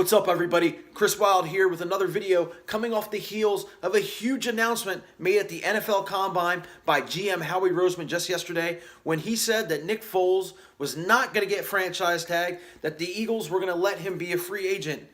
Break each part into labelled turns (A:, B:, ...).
A: What's up, everybody? Chris Wylde here with another video coming off the heels of a huge announcement made at the NFL Combine by GM Howie Roseman just yesterday when he said that Nick Foles was not going to get franchise tag, that the Eagles were going to let him be a free agent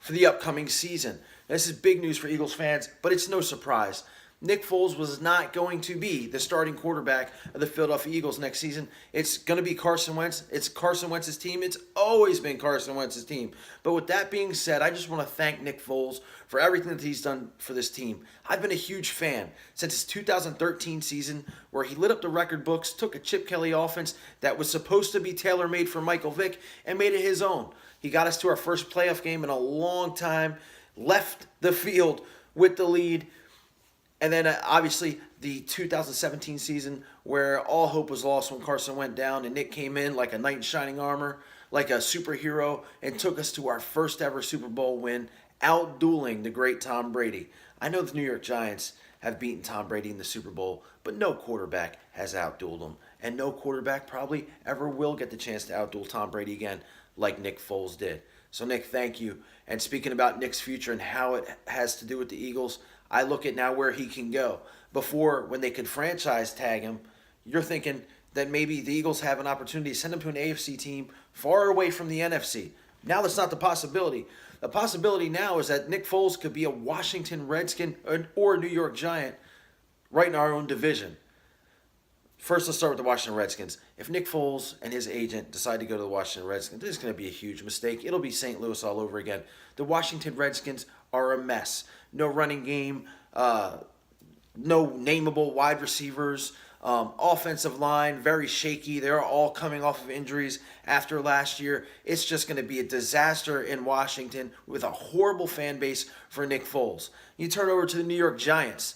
A: for the upcoming season. This is big news for Eagles fans, but it's no surprise. Nick Foles was not going to be the starting quarterback of the Philadelphia Eagles next season. It's going to be Carson Wentz. It's Carson Wentz's team. It's always been Carson Wentz's team. But with that being said, I just want to thank Nick Foles for everything that he's done for this team. I've been a huge fan since his 2013 season where he lit up the record books, took a Chip Kelly offense that was supposed to be tailor-made for Michael Vick and made it his own. He got us to our first playoff game in a long time, left the field with the lead. And then, obviously, the 2017 season where all hope was lost when Carson went down and Nick came in like a knight in shining armor, like a superhero, and took us to our first ever Super Bowl win, out-dueling the great Tom Brady. I know the New York Giants have beaten Tom Brady in the Super Bowl, but no quarterback has out-dueled him. And no quarterback probably ever will get the chance to out-duel Tom Brady again like Nick Foles did. So, Nick, thank you. And speaking about Nick's future and how it has to do with the Eagles, I look at now where he can go. Before, when they could franchise tag him, you're thinking that maybe the Eagles have an opportunity to send him to an AFC team far away from the NFC. Now that's not the possibility. The possibility now is that Nick Foles could be a Washington Redskin or a New York Giant right in our own division. First, let's start with the Washington Redskins. If Nick Foles and his agent decide to go to the Washington Redskins, this is going to be a huge mistake. It'll be St. Louis all over again. The Washington Redskins are a mess. No running game, no nameable wide receivers, offensive line, very shaky. They're all coming off of injuries after last year. It's just going to be a disaster in Washington with a horrible fan base for Nick Foles. You turn over to the New York Giants.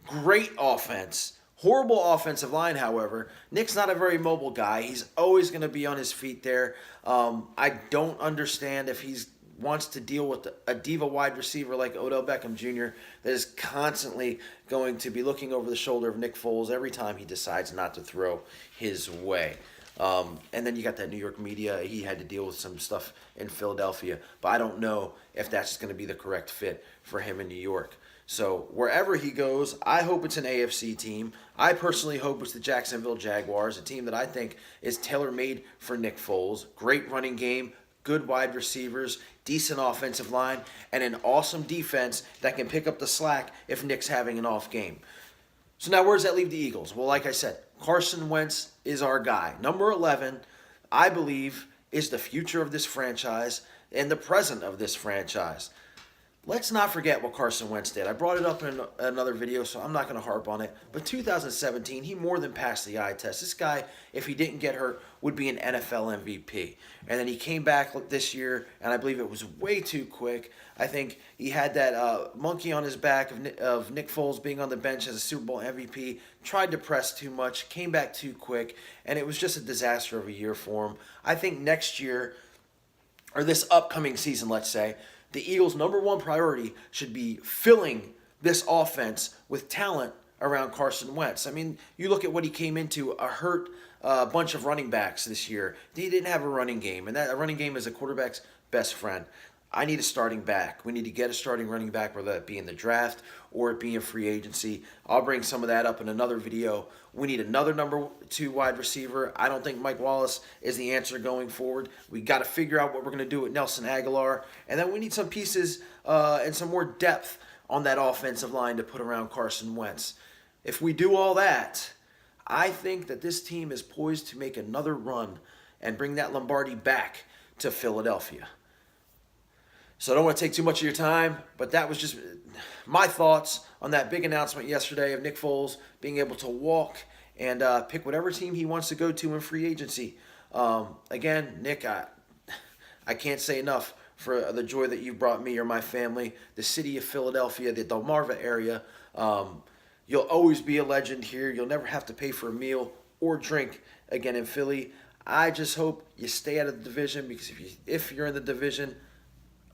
A: Great offense. Horrible offensive line, however. Nick's not a very mobile guy. He's always going to be on his feet there. I don't understand if he wants to deal with a diva wide receiver like Odell Beckham Jr. that is constantly going to be looking over the shoulder of Nick Foles every time he decides not to throw his way. And then you got that New York media. He had to deal with some stuff in Philadelphia, but I don't know if that's going to be the correct fit for him in New York. So wherever he goes, I hope it's an AFC team. I personally hope it's the Jacksonville Jaguars, a team that I think is tailor-made for Nick Foles. Great running game, good wide receivers, decent offensive line, and an awesome defense that can pick up the slack if Nick's having an off game. So now where does that leave the Eagles? Well, like I said, Carson Wentz is our guy. Number 11, I believe, is the future of this franchise and the present of this franchise. Let's not forget what Carson Wentz did. I brought it up in another video, so I'm not going to harp on it. But 2017, he more than passed the eye test. This guy, if he didn't get hurt, would be an NFL MVP. And then he came back this year, and I believe it was way too quick. I think he had that monkey on his back of Nick Foles being on the bench as a Super Bowl MVP, tried to press too much, came back too quick, and it was just a disaster of a year for him. I think next year, or this upcoming season, let's say, the Eagles' number one priority should be filling this offense with talent around Carson Wentz. I mean, you look at what he came into, a hurt bunch of running backs this year. He didn't have a running game, and that running game is a quarterback's best friend. I need a starting back. We need to get a starting running back, whether that be in the draft or it be in free agency. I'll bring some of that up in another video. We need another number 2 wide receiver. I don't think Mike Wallace is the answer going forward. We got to figure out what we're going to do with Nelson Aguilar. And then we need some pieces and some more depth on that offensive line to put around Carson Wentz. If we do all that, I think that this team is poised to make another run and bring that Lombardi back to Philadelphia. So I don't want to take too much of your time, but that was just my thoughts on that big announcement yesterday of Nick Foles being able to walk and pick whatever team he wants to go to in free agency. Again, Nick, I can't say enough for the joy that you've brought me or my family, the city of Philadelphia, the Delmarva area. You'll always be a legend here. You'll never have to pay for a meal or drink again in Philly. I just hope you stay out of the division because if you're in the division,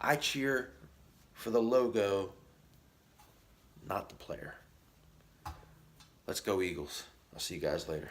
A: I cheer for the logo, not the player. Let's go Eagles. I'll see you guys later.